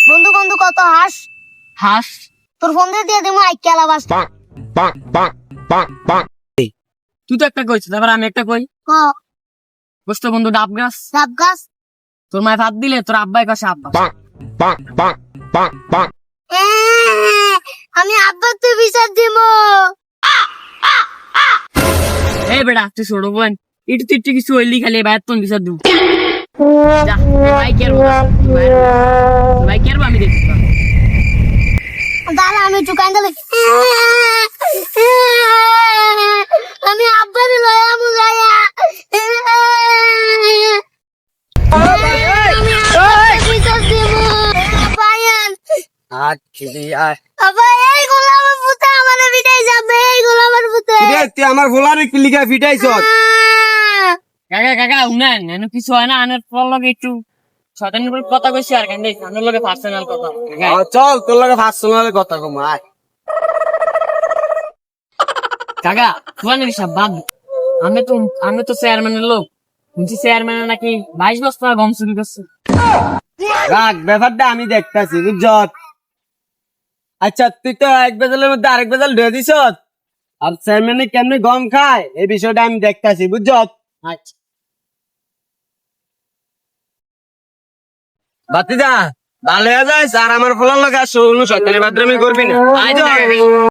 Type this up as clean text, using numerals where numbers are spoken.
বন্ধু বন্ধু কত হাস হাস তোর ফোন দিয়ে দেবো আইকেলা বাস তুই তো একটা কইছিস, তারপর আমি একটা কই। ক বুঝতো বন্ধু, ডাব গাছ। ডাব গাছ তোর মায়ের হাত দিলে তোর আব্বাই কাছে আব্বা। আমি আব্বার তুই বিচার দিব এই বেটা তুই ছোট বোন, ইটু তিটু কিছু হইলি খালি বাইর তোর বিচার দিব। যা, ভাই কি আর ভাই কি আর আমি দেখছি না। দাঁড়া আমি একটু কান্দলে আমি আব্বার লয়া মুলায়া বিচার দিব আবায়ান আবা এইগুলো আমার পুতে আমার বিদায় যাবে এইগুলো আমার পুতে তুই আমার ভোলার লিখা ফিটাইছ। কাকা কাকা উনান এনে কিছু হয় না, আনের পর লগে একটু শয়তানের উপর কথা কইছি আর কেন দেখ আনের লগে পার্সোনাল কথা। চল তোর লগে পার্সোনাল কথা কম। কাকা পুরানের হিসাব বাদ দে। আমি তো চেয়ারম্যানের লোক, শুনছি চেয়ারম্যানের নাকি 22 বস্তা গম চুরি করছে। রাখ, ব্যাপারটা আমি দেখতাছি বুঝছ। আচ্ছা তুই তো এক বেজালের মধ্যে আরেক বেজাল ঢুয়ে দিছ, আর চেয়ারম্যানে কেমনে গম খায় এই বিষয়টা আমি দেখতাছি বুঝছ। আচ্ছা বাতিদা ভালো হয়ে যাস, আর আমার ফলার লগে আর শৈতানি বাদ্রামি করবি না। আচ্ছা